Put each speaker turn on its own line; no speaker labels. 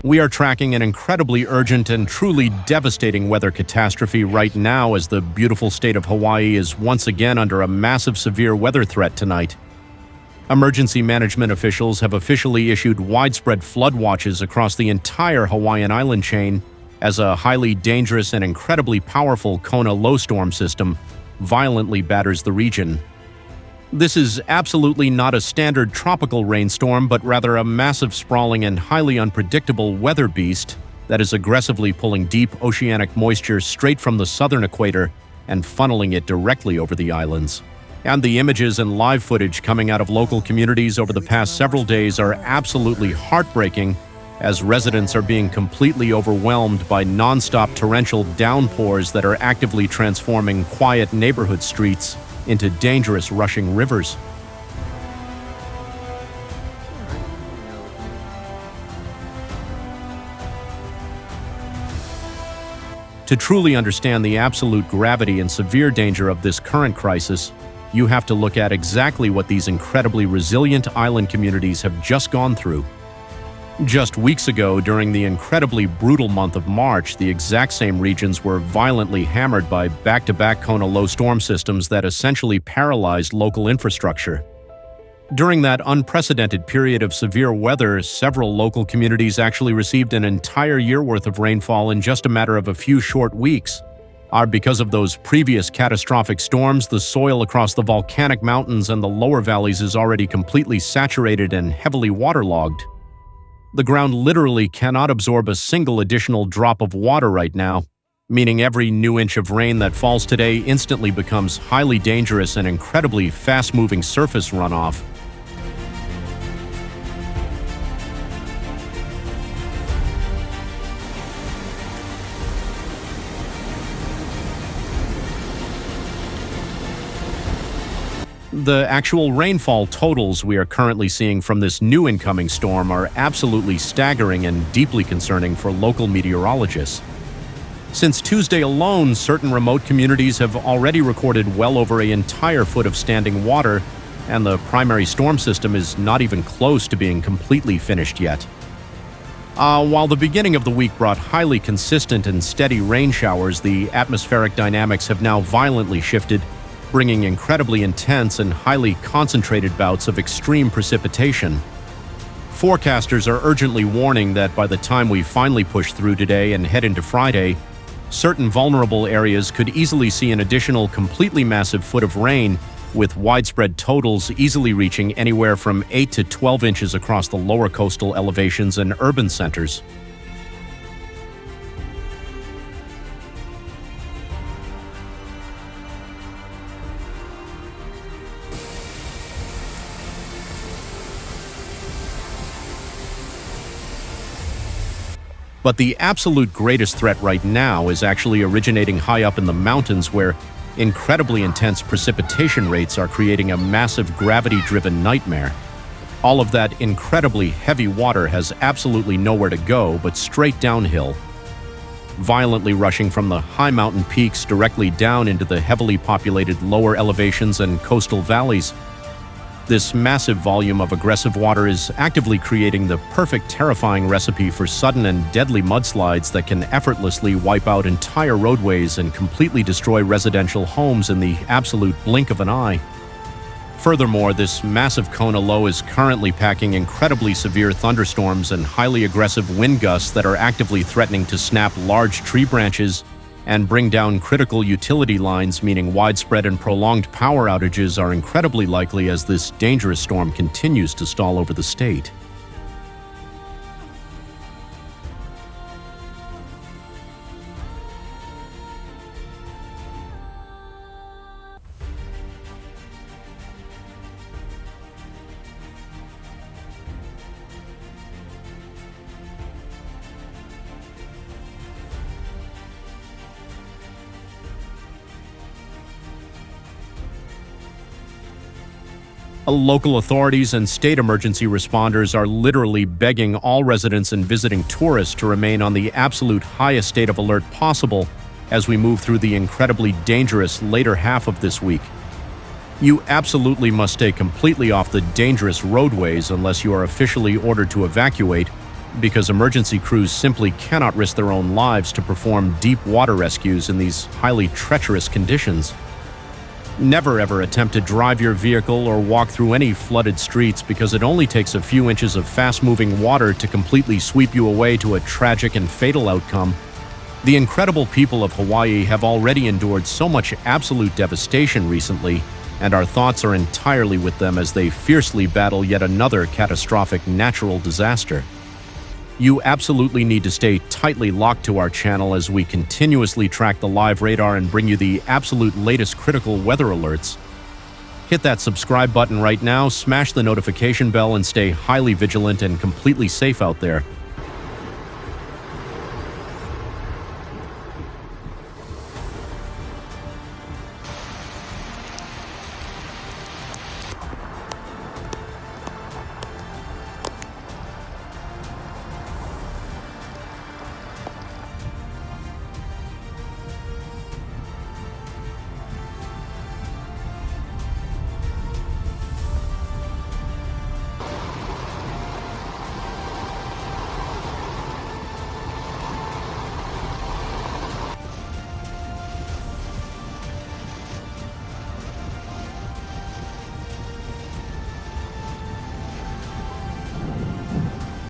We are tracking an incredibly urgent and truly devastating weather catastrophe right now as the beautiful state of Hawaii is once again under a massive severe weather threat tonight. Emergency management officials have officially issued widespread flood watches across the entire Hawaiian island chain as a highly dangerous and incredibly powerful Kona Low storm system violently batters the region. This is absolutely not a standard tropical rainstorm, but rather a massive, sprawling, and highly unpredictable weather beast that is aggressively pulling deep oceanic moisture straight from the southern equator and funneling it directly over the islands. And the images and live footage coming out of local communities over the past several days are absolutely heartbreaking, as residents are being completely overwhelmed by non-stop torrential downpours that are actively transforming quiet neighborhood streets into dangerous rushing rivers. To truly understand the absolute gravity and severe danger of this current crisis, you have to look at exactly what these incredibly resilient island communities have just gone through. Just weeks ago, during the incredibly brutal month of March, the exact same regions were violently hammered by back-to-back Kona Low storm systems that essentially paralyzed local infrastructure. During that unprecedented period of severe weather, several local communities actually received an entire year worth of rainfall in just a matter of a few short weeks. Because of those previous catastrophic storms, the soil across the volcanic mountains and the lower valleys is already completely saturated and heavily waterlogged. The ground literally cannot absorb a single additional drop of water right now, meaning every new inch of rain that falls today instantly becomes highly dangerous and incredibly fast-moving surface runoff. The actual rainfall totals we are currently seeing from this new incoming storm are absolutely staggering and deeply concerning for local meteorologists. Since Tuesday alone, certain remote communities have already recorded well over an entire foot of standing water, and the primary storm system is not even close to being completely finished yet. While the beginning of the week brought highly consistent and steady rain showers, the atmospheric dynamics have now violently shifted, bringing incredibly intense and highly concentrated bouts of extreme precipitation. Forecasters are urgently warning that by the time we finally push through today and head into Friday, certain vulnerable areas could easily see an additional completely massive foot of rain, with widespread totals easily reaching anywhere from 8 to 12 inches across the lower coastal elevations and urban centers. But the absolute greatest threat right now is actually originating high up in the mountains, where incredibly intense precipitation rates are creating a massive gravity-driven nightmare. All of that incredibly heavy water has absolutely nowhere to go but straight downhill, violently rushing from the high mountain peaks directly down into the heavily populated lower elevations and coastal valleys. This massive volume of aggressive water is actively creating the perfect terrifying recipe for sudden and deadly mudslides that can effortlessly wipe out entire roadways and completely destroy residential homes in the absolute blink of an eye. Furthermore, this massive Kona Low is currently packing incredibly severe thunderstorms and highly aggressive wind gusts that are actively threatening to snap large tree branches and bring down critical utility lines, meaning widespread and prolonged power outages are incredibly likely as this dangerous storm continues to stall over the state. Local authorities and state emergency responders are literally begging all residents and visiting tourists to remain on the absolute highest state of alert possible as we move through the incredibly dangerous later half of this week. You absolutely must stay completely off the dangerous roadways unless you are officially ordered to evacuate, because emergency crews simply cannot risk their own lives to perform deep water rescues in these highly treacherous conditions. Never ever attempt to drive your vehicle or walk through any flooded streets because it only takes a few inches of fast-moving water to completely sweep you away to a tragic and fatal outcome. The incredible people of Hawaii have already endured so much absolute devastation recently, and our thoughts are entirely with them as they fiercely battle yet another catastrophic natural disaster. You absolutely need to stay tightly locked to our channel as we continuously track the live radar and bring you the absolute latest critical weather alerts. Hit that subscribe button right now, smash the notification bell, and stay highly vigilant and completely safe out there.